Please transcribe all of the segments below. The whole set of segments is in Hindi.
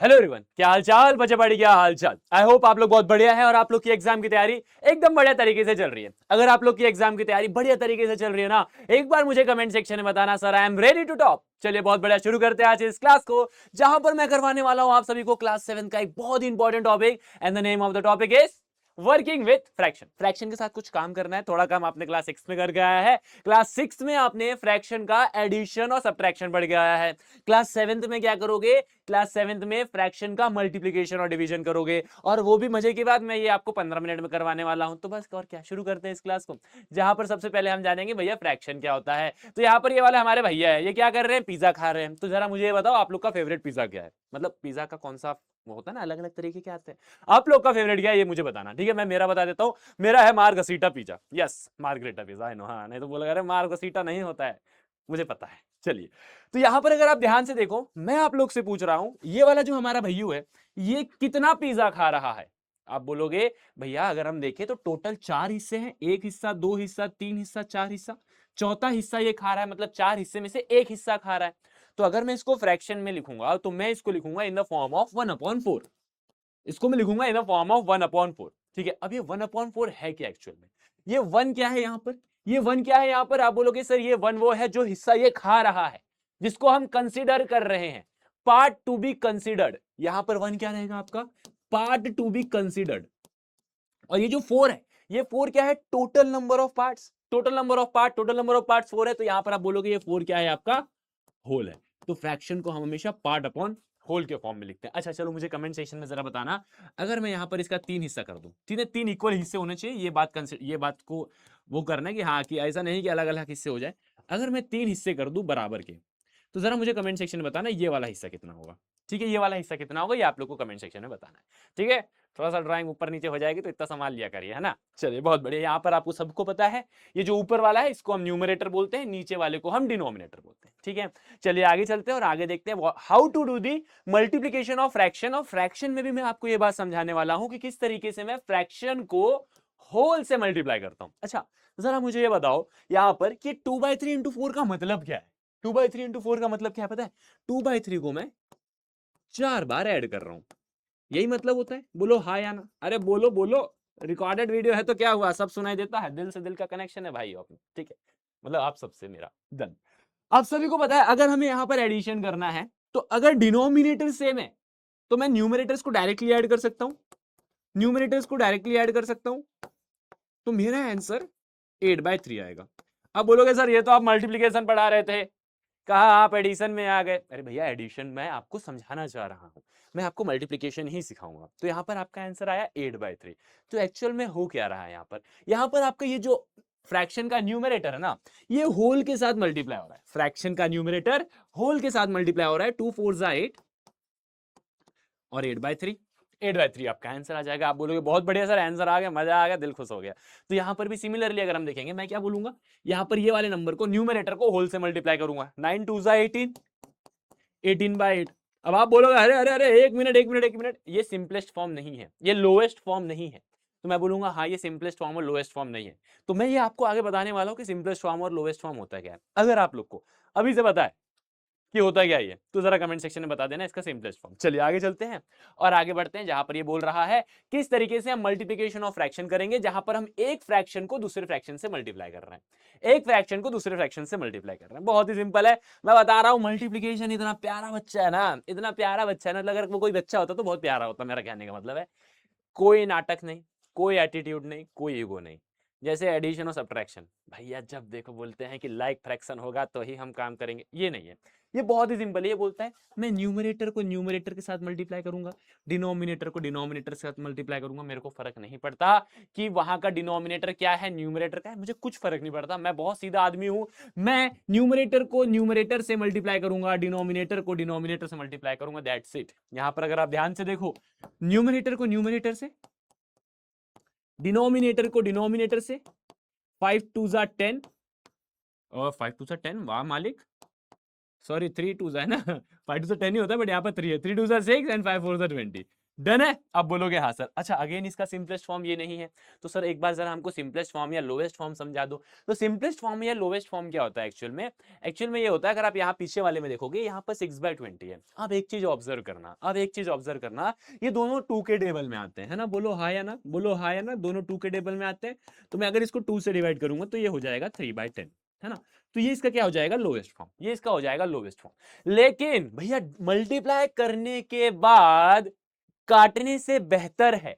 हेलो एवरीवन, क्या हाल चाल बच्चे बड़ी, क्या हाल चाल। आई होप आप लोग बहुत बढ़िया है और आप लोग की एग्जाम की तैयारी एकदम बढ़िया तरीके से चल रही है। अगर आप लोग की एग्जाम की तैयारी बढ़िया तरीके से चल रही है ना, एक बार मुझे कमेंट सेक्शन में बताना, sir I am ready to top. चलिए बहुत बढ़िया, शुरू करते हैं आज इस क्लास को, जहां पर मैं करवाने वाला हूं आप सभी को क्लास 7 का एक बहुत ही important topic, and the name of the topic is working with fraction. Fraction के साथ कुछ काम करना है, थोड़ा काम आपने क्लास 6 में करके आया है, क्लास 6 में आपने फ्रैक्शन का एडिशन और सब्ट्रैक्शन पढ़ के आया है, क्लास 7 में क्या करोगे, क्लास 7 में फ्रैक्शन का मल्टीप्लिकेशन और डिवीजन करोगे, और वो भी मजे की बात मैं ये आपको 15 मिनट में करवाने वाला हूं। तो बस और क्या, शुरू करते हैं इस क्लास को, जहां पर सबसे पहले हम जानेंगे भैया फ्रैक्शन क्या होता है। तो यहाँ पर ये वाले हमारे भैया है, ये क्या कर रहे हैं, पिज्जा खा रहे हैं। तो जरा मुझे ये बताओ आप लोग का फेवरेट पिज्जा क्या है, मतलब पिज्जा का कौन सा वो होता है ना, अलग अलग तरीके के आते हैं, आप लोग का फेवरेट क्या है ये मुझे बताना, ठीक है। मैं मेरा बता देता हूँ, मेरा है margherita pizza. Yes, margherita pizza, I know. हाँ, नहीं तो बोला अरे मार्गरीटा नहीं होता है, मुझे पता है। चलिए, तो यहां पर अगर आप ध्यान से देखो, मैं आप लोग से पूछ रहा हूं, ये वाला जो हमारा भैयू है, ये कितना पिज्जा खा रहा है। आप बोलोगे भैया अगर हम देखें तो टोटल 4 हिस्से हैं, एक हिस्सा, 2 हिस्सा, 3 हिस्सा, 4 हिस्सा, चौथा हिस्सा ये खा रहा है, मतलब 4 हिस्से में से एक हिस्सा खा रहा है। तो अगर मैं इसको फ्रैक्शन में लिखूंगा तो मैं इसको लिखूंगा इन द फॉर्म ऑफ 1/4। इसको मैं लिखूंगा इन द फॉर्म ऑफ 1/4। ठीक है, अब ये 1/4 है क्या एक्चुअल में, ये 1 क्या है यहां पर, ये 1 क्या है यहां पर। आप बोलोगे सर ये 1 वो है जो हिस्सा ये खा रहा है, जिसको हम कंसीडर कर रहे हैं, पार्ट टू बी कंसीडर्ड। यहां पर 1 क्या रहेगा आपका, पार्ट टू बी कंसीडर्ड। और ये जो 4 है, ये 4 क्या है, total number of parts, total number of part, total number of parts 4 है। तो यहां पर आप बोलोगे ये 4 क्या है आपका, होल है। तो फ्रैक्शन को हम हमेशा पार्ट अपॉन होल के फॉर्म में लिखते हैं। अच्छा चलो, मुझे कमेंट सेक्शन में जरा बताना, अगर मैं यहां पर इसका 3 हिस्सा कर दूं, ठीक है, 3 इक्वल हिस्से होने चाहिए, ये बात को वो करना है कि हाँ, कि ऐसा नहीं कि अलग अलग हिस्से हो जाए। अगर मैं 3 हिस्से कर दूं बराबर के, तो जरा मुझे कमेंट सेक्शन में बताना ये वाला हिस्सा कितना होगा। ठीक है, ये वाला हिस्सा कितना होगा, ये आप लोग को कमेंट सेक्शन में बताना है। ठीक है, थोड़ा सा ड्राइंग ऊपर नीचे हो जाएगी तो इतना संभाल लिया करिए, है ना। चलिए बहुत बढ़िया, यहाँ पर आपको सबको पता है, ये जो ऊपर वाला है इसको हम न्यूमरेटर बोलते हैं, नीचे वाले को हम डिनोमिनेटर बोलते हैं। ठीक है, चलिए आगे चलते हैं और आगे देखते हैं how to do the multiplication of fraction. और फ्रैक्शन में भी मैं आपको ये बात समझाने वाला हूं कि किस तरीके से मैं फ्रैक्शन को होल से मल्टीप्लाई करता हूं। अच्छा, जरा मुझे ये बताओ यहां पर कि 2/3 इंटू 4 का मतलब क्या है। 2/3 इंटू 4 का मतलब क्या है पता है, 2/3 को मैं 4 बार ऐड कर रहा हूं, यही मतलब होता है। बोलो हाँ या ना, अरे बोलो बोलो, रिकॉर्डेड वीडियो है तो क्या हुआ, सब सुनाई देता है, दिल से दिल का कनेक्शन है भाई अपने। ठीक है, मतलब आप सबसे मेरा डन। आप सभी को पता है अगर हमें यहां पर एडिशन करना है, तो अगर डिनोमिनेटर सेम है तो मैं न्यूमरेटर्स को डायरेक्टली ऐड कर सकता हूं, न्यूमरेटर्स को डायरेक्टली ऐड कर सकता हूं, तो मेरा आंसर 8/3 आएगा। अब बोलोगे सर ये तो आप मल्टीप्लीकेशन पढ़ा रहे थे, कहा आप एडिशन में आ गए। अरे भैया एडिशन मैं आपको समझाना चाह रहा हूं, मैं आपको मल्टीप्लिकेशन ही सिखाऊंगा। तो यहां पर आपका आंसर आया 8/3। तो एक्चुअल में हो क्या रहा है यहां पर आपका ये जो फ्रैक्शन का न्यूमरेटर है ना, ये होल के साथ मल्टीप्लाई हो रहा है। फ्रैक्शन का न्यूमरेटर होल के साथ मल्टीप्लाई हो रहा है, 2 4 जा 8 और 8/3। 8/3 आपका आंसर आ जाएगा। आप बोलोगे बहुत बढ़िया सर, आंसर आ गया, मजा आ गया, दिल खुश हो गया। तो यहां पर भी सिमिलरली अगर हम देखेंगे, मैं क्या बोलूंगा, यहां पर ये वाले नंबर को, न्यूमरेटर को होल से मल्टीप्लाई करूंगा, 9 2 जा 18, 18/8। अब आप बोलोगे अरे अरे अरे, एक मिनट एक मिनट एक मिनट, ये सिंपलेस्ट फॉर्म नहीं है, ये लोएस्ट फॉर्म नहीं है। तो मैं बोलूंगा हाँ, ये सिंपलेस्ट फॉर्म और लोएस्ट फॉर्म नहीं है। तो मैं ये आपको आगे बताने वाला हूं कि सिंपलेस्ट फॉर्म और लोएस्ट फॉर्म होता क्या है। अगर आप लोग को अभी से पता है कि होता क्या है, तो जरा कमेंट सेक्शन में बता देना इसका सिंपलेस्ट फॉर्म। चलिए आगे चलते हैं और आगे बढ़ते हैं, जहां पर ये बोल रहा है किस तरीके से हम मल्टीप्लिकेशन ऑफ फ्रैक्शन करेंगे, जहां पर हम एक फ्रैक्शन को दूसरे फ्रैक्शन से मल्टीप्लाई कर रहे हैं, एक फ्रैक्शन को दूसरे फ्रैक्शन से मल्टीप्लाई कर रहे हैं। बहुत ही सिंपल है, मैं बता रहा हूं। मल्टीप्लिकेशन इतना प्यारा बच्चा है ना, इतना प्यारा बच्चा है ना, अगर वो कोई बच्चा होता तो बहुत प्यारा होता, मेरा कहने का मतलब है। कोई नाटक नहीं, कोई एटीट्यूड नहीं, कोई ईगो नहीं। जैसे एडिशन और सब्ट्रैक्शन, भैया जब देखो बोलते हैं कि लाइक फ्रैक्शन होगा तो ही हम काम करेंगे, ये नहीं है। ये बहुत ही सिंपल है, ये बोलता है मैं न्यूमरेटर को न्यूमरेटर के साथ मल्टीप्लाई करूंगा, डिनोमिनेटर को डिनोमिनेटर के साथ मल्टीप्लाई करूंगा। मेरे को फर्क नहीं पड़ता कि वहां का डिनोमिनेटर क्या है, न्यूमरेटर क्या है, मुझे कुछ फर्क नहीं पड़ता। मैं बहुत सीधा आदमी हूं, मैं न्यूमरेटर को न्यूमरेटर से मल्टीप्लाई करूंगा, डिनोमिनेटर को डिनोमिनेटर से मल्टीप्लाई करूंगा, दैट्स इट। यहां पर अगर आप ध्यान से देखो, न्यूमरेटर को न्यूमरेटर से, डिनोमिनेटर को डिनोमिनेटर से, 5 2 जा 10, और 5 2 जा 10, वाह मालिक, सॉरी 3 2 जा है ना 5 2 जा 10 ही होता है, बट यहाँ पर 3 है, 3 2 जा 6 एंड 5 4 जा 20। डन है? आप बोलोगे हाँ सर। अच्छा अगेन इसका सिंपलेस्ट फॉर्म ये नहीं है, तो सर एक बार जरा हमको सिंपलेस्ट फॉर्म या लोवेस्ट फॉर्म समझा दो। तो सिंपलेस्ट फॉर्म या लोवेस्ट फॉर्म क्या होता है एक्चुअल में? एक्चुअल में ये होता है, अगर आप यहाँ पीछे वाले में देखोगे, यहाँ पर 6/20 है। अब एक चीज ऑब्जर्व करना, ये दोनों 2 के टेबल में आते हैं, है ना? बोलो हाँ या ना, बोलो हाँ या ना, दोनों 2 के टेबल में आते हैं। तो मैं अगर इसको 2 से डिवाइड करूंगा तो ये हो जाएगा 3/10, है ना? तो ये इसका क्या हो जाएगा? Lowest form. ये इसका हो जाएगा लोवेस्ट फॉर्म। लेकिन भैया मल्टीप्लाई करने के बाद काटने से बेहतर है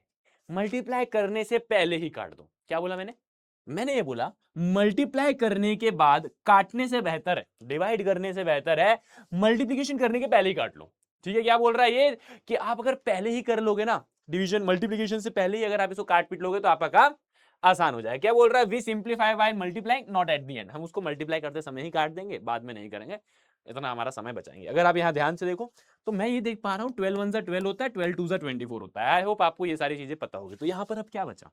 मल्टीप्लाई करने से पहले ही काट दो। क्या बोला मैंने ये बोला मल्टीप्लाई करने के बाद काटने से बेहतर है, डिवाइड करने से बेहतर है मल्टीप्लिकेशन करने के पहले ही काट लो। ठीक है? क्या बोल रहा है ये कि आप अगर पहले ही कर लोगे ना, डिवीजन मल्टीप्लिकेशन से पहले ही अगर आप इसको काट पीट लोगे तो आपका काम आसान हो जाएगा। क्या बोल रहा है? We simplify by multiplying not at the end. हम उसको मल्टीप्लाई करते समय ही काट देंगे, बाद में नहीं करेंगे, इतना हमारा समय बचाएंगे। अगर आप यहां ध्यान से देखो तो मैं ये देख पा रहा हूं 12 1 12 होता है, 12 2 24 होता है। आई होप आपको ये सारी चीजें पता होगी। तो यहां पर अब क्या बचा?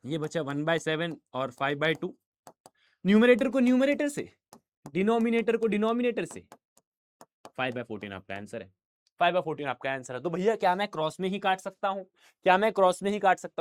ये बचा 1/7 और 5/2। न्यूमरेटर को न्यूमरेटर से, डिनोमिनेटर को डिनोमिनेटर से। 5/14 आपका आंसर है। 5/14 आपका आंसर है। तो भैया क्या मैं क्रॉस में ही काट सकता हूं?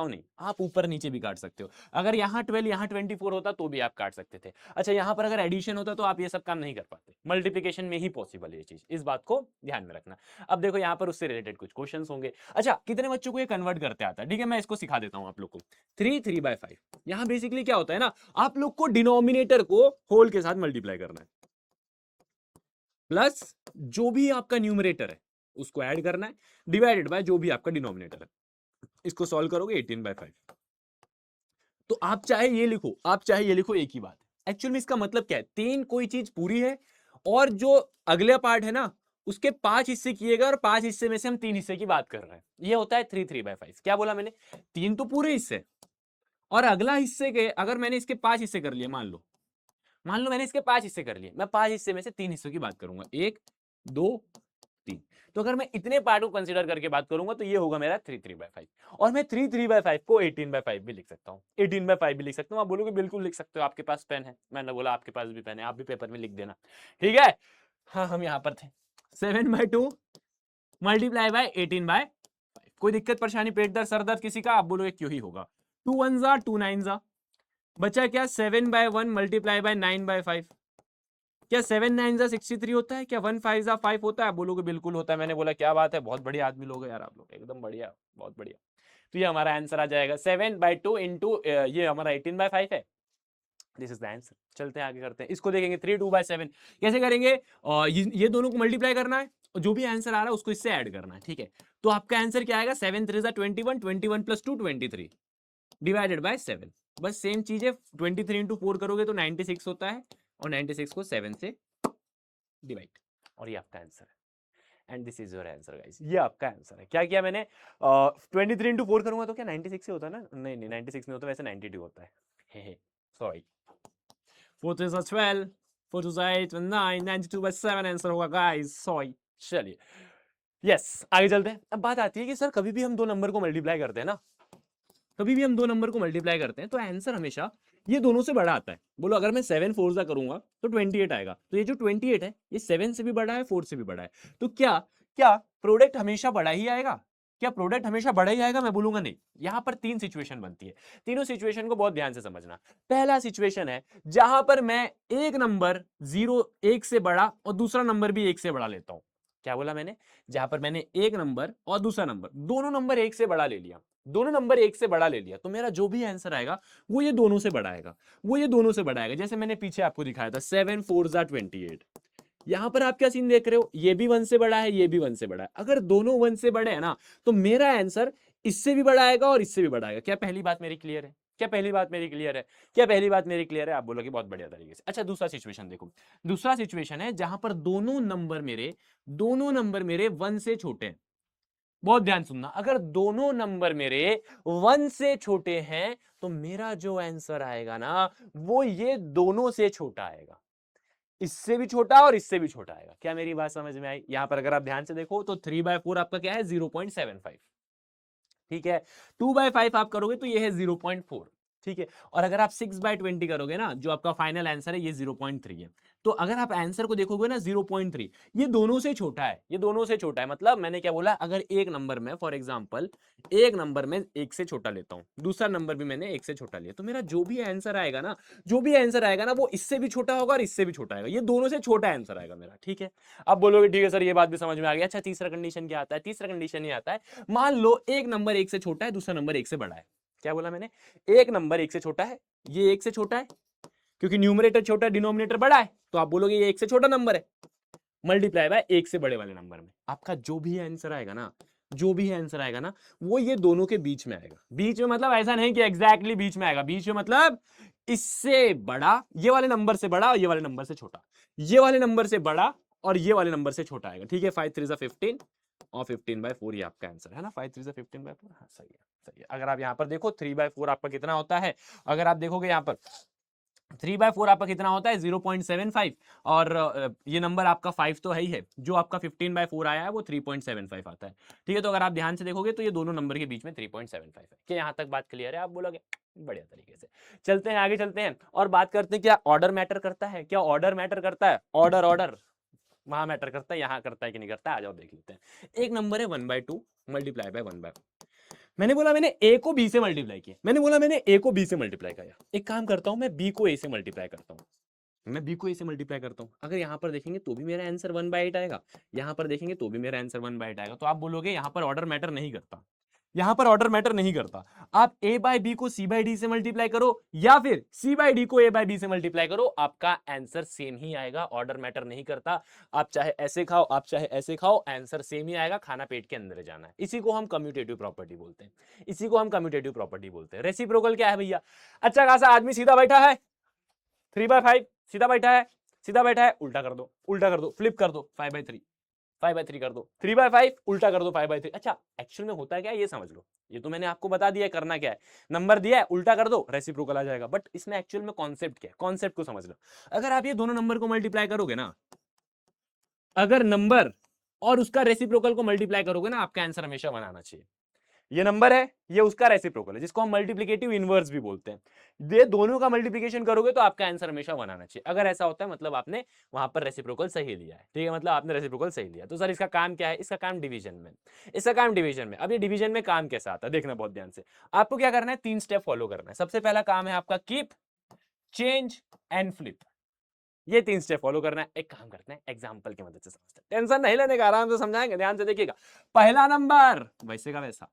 नहीं, आप ऊपर नीचे भी काट सकते हो। अगर यहाँ 12 यहाँ 24 होता तो भी आप काट सकते थे। अच्छा यहाँ पर अगर एडिशन होता तो आप ये सब काम नहीं कर पाते। मल्टीप्लिकेशन में ही पॉसिबल है ये चीज, इस बात को ध्यान में रखना। अब देखो यहाँ पर उससे रिलेटेड कुछ क्वेश्चंस होंगे। अच्छा कितने बच्चों को ये कन्वर्ट करते आता है? ठीक है, मैं इसको सिखा देता हूँ आप लोग को। 3/5 यहाँ बेसिकली क्या होता है ना, आप लोग को डिनोमिनेटर को होल के साथ मल्टीप्लाई करना है, प्लस जो भी आपका न्यूमरेटर है उसको ऐड करना है, डिवाइडेड बाय जो भी आपका डिनोमिनेटर है। इसको सॉल्व करोगे 18/5। तो आप चाहे ये लिखो, आप चाहे ये लिखो, एक ही बात है। एक्चुअल में इसका मतलब क्या है? 3 कोई चीज पूरी है और जो अगला पार्ट है ना उसके 5 हिस्से किए गए और 5 हिस्से में से हम 3 हिस्से की बात कर रहे हैं। ये होता है 3/5। क्या बोला मैंने? 3 तो पूरे हिस्से और अगला हिस्से के अगर मैंने इसके 5 हिस्से कर लिए, मान लो मैंने इसके 5 हिस्से कर लिए, मैं 5 हिस्से में से 3 हिस्सों की बात करूंगा, 1 2 3। तो अगर मैं इतने पार्ट को कंसीडर करके बात करूंगा तो ये होगा मेरा 3/5। और मैं 3/5 को 18/5 भी लिख सकता हूँ, 18/5 भी लिख सकता हूँ। आप बोलोगे बिल्कुल लिख सकते हो, आपके पास पेन है। मैंने बोला आपके पास भी पेन है, आप भी पेपर में लिख देना। ठीक है? हाँ हम यहाँ पर थे। 7/2 मल्टीप्लाई बाय 18/5। कोई दिक्कत परेशानी, पेट दर्द सर दर्द किसी का? आप बोलोगे क्यों ही होगा। 2 1 जा 2 9 जा, बचा क्या? 7/1 मल्टीप्लाई बाय 9/5। क्या 7 9 जा 63 होता है? क्या 1 5 जा 5 होता है? आप बोलोगे बिल्कुल होता है। मैंने बोला क्या बात है, बहुत बढ़िया आदमी लोग हैं यार आप लोग, एकदम बढ़िया, बहुत बढ़िया। तो ये हमारा आंसर आ जाएगा 7/2 इंटू ये हमारा 18/5 है। This is the answer. चलते हैं आगे करते हैं, इसको देखेंगे 3 2/7 कैसे करेंगे। ये दोनों को मल्टीप्लाई करना है, जो भी आंसर आ रहा है उसको इससे ऐड करना है। ठीक है, तो आपका आंसर क्या आएगा? 7 3 21, 21 + 2 23 डिवाइडेड बाय 7। बस सेम चीज है, 23 इंटू 4 करोगे तो 96 होता है और 96 को 7 से डिवाइड, और ये आपका आंसर है। And this is your answer guys, ये आपका आंसर है। क्या किया मैंने? 23 इंटू 4 करूंगा तो क्या 96 से होता है ना? नहीं 96 नहीं होता, वैसे 92 होता है। सॉरी। 4 3 12, 4 2 8 9, 92/7 आंसर होगा गाइस, सॉरी। चलिए यस आगे चलते हैं। अब बात आती है कि सर कभी भी हम दो नंबर को मल्टीप्लाई करते हैं ना, तो आंसर हमेशा ये दोनों से बड़ा आता है। बोलो अगर मैं 7 4 जा करूंगा तो 28 आएगा। तो ये जो 28 है ये 7 से भी बड़ा है, 4 से भी बड़ा है। तो क्या प्रोडक्ट हमेशा बड़ा ही आएगा? मैं बोलूंगा नहीं। यहां पर 3 सिचुएशन बनती है, तीनों सिचुएशन को बहुत ध्यान से समझना। पहला सिचुएशन है जहां पर मैं एक नंबर 1 से बड़ा और दूसरा नंबर भी 1 से बड़ा लेता हूं। क्या बोला मैंने? जहां पर मैंने एक नंबर और दूसरा नंबर, दोनों नंबर 1 से बड़ा ले लिया, तो मेरा जो भी आंसर आएगा वो ये दोनों से बड़ा आएगा, जैसे मैंने पीछे आपको दिखाया था 7 4 जा 28। यहां पर आप क्या सीन देख रहे हो? ये भी 1 से बड़ा है, ये भी 1 से बड़ा है। अगर दोनों 1 से बड़े हैं ना तो मेरा आंसर इससे भी बड़ा आएगा और इससे भी बड़ा आएगा। क्या पहली बात मेरी क्लियर है? आप बोलोगे बहुत बढ़िया तरीके से। अच्छा दूसरा सिचुएशन देखो, दूसरा सिचुएशन है जहां पर दोनों नंबर मेरे 1 से छोटे हैं। बहुत ध्यान सुनना, अगर दोनों नंबर मेरे 1 से छोटे हैं तो मेरा जो आंसर आएगा ना वो ये दोनों से छोटा आएगा, इससे भी छोटा और इससे भी छोटा आएगा। क्या मेरी बात समझ में आई? यहां पर अगर आप ध्यान से देखो तो 3/4 आपका क्या है? 0.75। ठीक है, 2/5 आप करोगे तो ये है 0.4। ठीक है। और अगर आप 6/20 करोगे ना, जो आपका फाइनल आंसर है ये 0.3 है। तो अगर आप आंसर को देखोगे ना 0.3, ये दोनों से छोटा है, ये दोनों से छोटा है। मतलब मैंने क्या बोला, अगर एक नंबर में फॉर एग्जांपल एक नंबर में 1 से छोटा लेता हूं, दूसरा नंबर भी मैंने 1 से छोटा लिया, तो मेरा जो भी आंसर आएगा ना, जो भी आंसर आएगा ना, वो इससे भी छोटा होगा और इससे भी छोटा आएगा, ये दोनों से छोटा आंसर आएगा मेरा। ठीक है, अब बोलोगे ठीक है सर ये बात भी समझ में आ गई। अच्छा तीसरा कंडीशन क्या आता है? तीसरा कंडीशन ये आता है, मान लो एक नंबर 1 से छोटा है, दूसरा नंबर 1 से बड़ा है। क्या बोला मैंने? एक नंबर 1 से छोटा है, ये 1 से छोटा है, क्योंकि न्यूमरेटर छोटा है डिनोमिनेटर बड़ा है, तो आप बोलोगे ये 1 से छोटा नंबर है, मल्टीप्लाई बाय 1 से बड़े वाले नंबर में। आपका जो भी आंसर आएगा ना, जो भी आंसर आएगा ना, वो ये दोनों के बीच में आएगा। बीच में मतलब ऐसा नहीं कि एग्जैक्टली बीच में आएगा, बीच में मतलब इससे बड़ा, ये वाले नंबर से बड़ा और ये वाले नंबर से छोटा, ये वाले नंबर से बड़ा और ये वाले नंबर से छोटा आएगा। ठीक है, 5 3 15 और 15/4 ये आपका आंसर है ना, 5 3 15/4। हाँ सही है, सही है। अगर आप यहां पर देखो 3/4 आपका कितना होता है, अगर आप देखोगे यहां पर 3/4 आपका कितना होता है 0.75, और ये नंबर आपका 5 तो है ही है, जो आपका 15/4 आया है वो 3.75 आता है। ठीक है, तो अगर आप ध्यान से देखोगे तो ये दोनों नंबर के बीच में 3.75 है। क्या यहाँ तक बात क्लियर है? आप बोलोगे बढ़िया तरीके से। चलते हैं आगे, चलते हैं और बात करते हैं क्या ऑर्डर मैटर करता है? क्या ऑर्डर मैटर करता है? ऑर्डर ऑर्डर वहां मैटर करता है, यहाँ करता है कि नहीं करता है? आ जाओ देख लेते हैं। एक नंबर है 1/2 मल्टीप्लाई बाय 1/, मैंने बोला मैंने ए को बी से मल्टीप्लाई किया, मैंने बोला मैंने ए को बी से मल्टीप्लाई किया। एक काम करता हूं, मैं बी को ए से मल्टीप्लाई करता हूं, मैं बी को ए से मल्टीप्लाई करता हूं। अगर यहां पर देखेंगे तो भी मेरा आंसर 1/8 आएगा, यहां पर देखेंगे तो भी मेरा आंसर 1/8 आएगा। तो आप बोलोगे यहां पर ऑर्डर मैटर नहीं करता, यहां पर ऑर्डर मैटर नहीं करता। आप ए बाय बी को सी बाय डी से मल्टीप्लाई करो या फिर सी बाय डी को ए बाय बी से मल्टीप्लाई करो, आपका आंसर सेम ही आएगा, ऑर्डर मैटर नहीं करता। आप चाहे ऐसे खाओ, आप चाहे ऐसे खाओ, आंसर सेम ही आएगा, खाना पेट के अंदर जाना है। इसी को हम कम्यूटेटिव प्रॉपर्टी बोलते हैं, इसी को हम कम्यूटेटिव प्रॉपर्टी बोलते हैं। रेसिप्रोकल क्या है भैया? अच्छा खासा आदमी सीधा बैठा है, 3/5 सीधा बैठा है, सीधा बैठा है, उल्टा कर दो, उल्टा कर दो, फ्लिप कर दो, 5/3 5/3 कर दो, 3/5 उल्टा कर दो 5/3। अच्छा एक्चुअल में होता क्या है ये समझ लो, ये तो मैंने आपको बता दिया है करना क्या है, नंबर दिया है उल्टा कर दो रेसिप्रोकल आ जाएगा। बट इसमें एक्चुअल में कॉन्सेप्ट क्या है, कॉन्सेप्ट को समझ लो। अगर आप ये दोनों नंबर को मल्टीप्लाई करोगे ना, अगर नंबर और उसका रेसिप्रोकल को मल्टीप्लाई करोगे ना, आपका आंसर हमेशा 1 आना चाहिए। ये नंबर है, ये उसका रेसिप्रोकल है, जिसको हम मल्टीप्लिकेटिव इनवर्स भी बोलते हैं। ये दोनों का मल्टीप्लिकेशन करोगे तो आपका आंसर हमेशा 1 आना चाहिए। अगर ऐसा होता है मतलब आपने वहां पर रेसिप्रोकल सही लिया है। ठीक है, मतलब आपने रेसिप्रोकल सही लिया। तो सर इसका काम क्या है? इसका काम डिवीजन में, इसका काम डिवीजन में। अब ये डिवीजन में काम कैसा आता है देखना बहुत ध्यान से। आपको क्या करना है, 3 स्टेप फॉलो करना है। सबसे पहला काम है आपका कीप, चेंज एंड फ्लिप, ये 3 स्टेप फॉलो करना है। एक काम करते हैं एग्जांपल की मदद से समझते हैं, टेंशन नहीं लेने का, आराम से समझाएंगे, ध्यान से देखिएगा। पहला नंबर वैसे का वैसा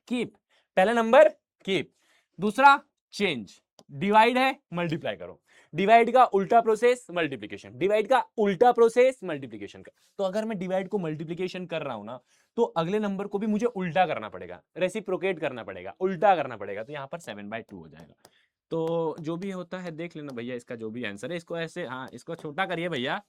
कीप, पहला नंबर कीप, दूसरा चेंज, डिवाइड है मल्टीप्लाई करो, डिवाइड का उल्टा प्रोसेस मल्टीप्लिकेशन, डिवाइड का उल्टा प्रोसेस मल्टीप्लिकेशन का। तो अगर मैं डिवाइड को मल्टीप्लिकेशन कर रहा हूं ना, तो अगले नंबर को भी मुझे उल्टा करना पड़ेगा, रेसिप्रोकेट करना पड़ेगा, उल्टा करना पड़ेगा। तो यहाँ पर 7/2 हो जाएगा। तो जो भी होता है देख लेना भैया, इसका जो भी आंसर है इसको ऐसे, हाँ इसको छोटा करिए भैया,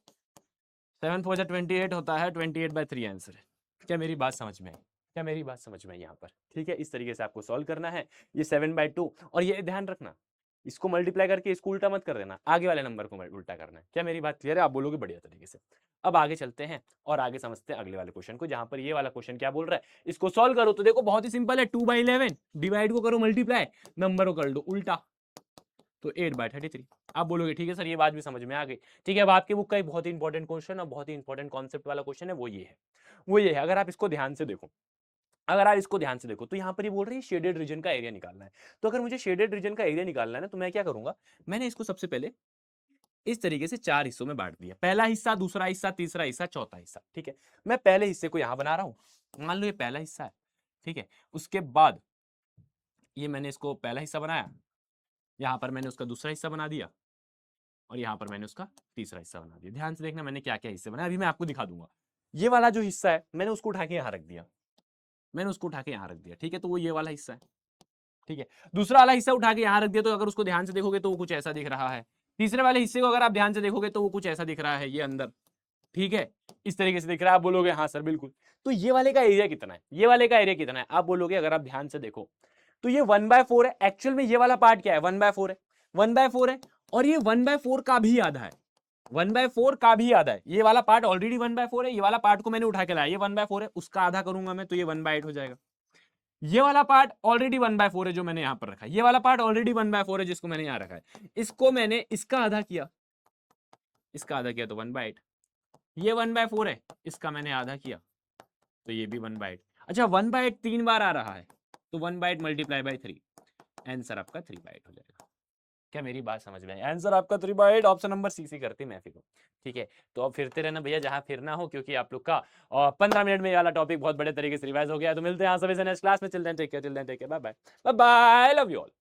7 4 28 होता है, 28/3 आंसर है। क्या मेरी बात समझ में आई? क्या मेरी बात समझ में आई यहाँ पर? ठीक है, इस तरीके से आपको सॉल्व करना है ये 7/2। और ये ध्यान रखना, इसको मल्टीप्लाई करके इसको उल्टा मत कर देना, आगे वाले नंबर को उल्टा करना है। क्या मेरी बात क्लियर है? आप बोलोगे बढ़िया तरीके से। अब आगे चलते हैं और आगे समझते हैं अगले वाले क्वेश्चन को, जहां पर ये वाला क्वेश्चन क्या बोल रहा है, इसको सॉल्व करो। तो देखो बहुत ही सिंपल है, 2/11 डिवाइड को करो मल्टीप्लाई, नंबर को कर दो उल्टा, तो 8/33। आप बोलोगे ठीक है सर ये बात भी समझ में आ गई। ठीक है, अब आपकी बुक का एक बहुत ही इंपॉर्टेंट क्वेश्चन और बहुत ही इंपॉर्टेंट कॉन्सेप्ट वाला क्वेश्चन है, वो ये है, वो ये है। अगर आप इसको ध्यान से देखो, अगर आप इसको ध्यान से देखो, तो यहाँ पर ये बोल रही है शेडेड रीजन का एरिया निकालना है। तो अगर मुझे शेडेड रीजन का एरिया निकालना है ना, तो मैं क्या करूंगा, मैंने इसको सबसे पहले इस तरीके से 4 हिस्सों में बांट दिया, पहला हिस्सा, दूसरा हिस्सा, तीसरा हिस्सा, चौथा हिस्सा। ठीक है, मैं पहले हिस्से को यहां बना रहा हूं, मान लो ये पहला हिस्सा है। ठीक है, उसके बाद ये मैंने इसको पहला हिस्सा बनाया, यहां पर मैंने उसका दूसरा हिस्सा बना दिया और यहां पर मैंने उसका तीसरा हिस्सा बना दिया। ध्यान से देखना मैंने क्या क्या हिस्से बनाए, अभी मैं आपको दिखा दूंगा। ये वाला जो हिस्सा है मैंने उसको उठा के यहां रख दिया, मैंने उसको उठा के यहां रख दिया। ठीक है, तो वो ये वाला हिस्सा है। ठीक है, दूसरा वाला हिस्सा उठा के यहां रख दिया, तो अगर उसको ध्यान से देखोगे तो वो कुछ ऐसा दिख रहा है। तीसरे वाले हिस्से को अगर आप ध्यान से देखोगे तो वो कुछ ऐसा दिख रहा है, ये अंदर। ठीक है, इस तरीके से दिख रहा है। आप बोलोगे हाँ सर बिल्कुल। तो ये वाले का एरिया कितना है, ये वाले का एरिया कितना है? आप बोलोगे अगर आप ध्यान से देखो तो ये 1/4 है। एक्चुअल में ये वाला पार्ट क्या है, 1/4 है, 1/4 है, और ये 1/4 का भी आधा है, 1/4 का भी आधा है। ये वाला पार्ट ऑलरेडी 1/4 है, ये वाला पार्ट को मैंने उठा के लाया, ये 1/4 है, उसका आधा करूंगा मैं तो ये 1/8 हो जाएगा। ये वाला पार्ट ऑलरेडी 1/4 है जो मैंने यहां पर रखा है, ये वाला पार्ट ऑलरेडी 1/4 है जिसको मैंने यहां रखा है, इसको मैंने इसका आधा किया, इसका आधा किया तो 1/8, ये 1/4 है, इसका मैंने आधा किया तो ये भी 1/8। अच्छा 1/8 3 बार आ रहा है तो 1/8 मल्टीप्लाई बाई 3, आंसर आपका 3/8 हो जाएगा। क्या मेरी बात समझ में आई? आंसर आपका 3/8, ऑप्शन नंबर सी सी करती मैं फिर। ठीक है, तो अब फिरते रहना भैया जहां फिरना हो, क्योंकि आप लोग का 15 मिनट में ये वाला टॉपिक बहुत बड़े तरीके से रिवाइज हो गया है। तो मिलते हैं यहाँ सभी से नेक्स्ट क्लास में। Children take care, children take care, bye bye bye bye, love you all.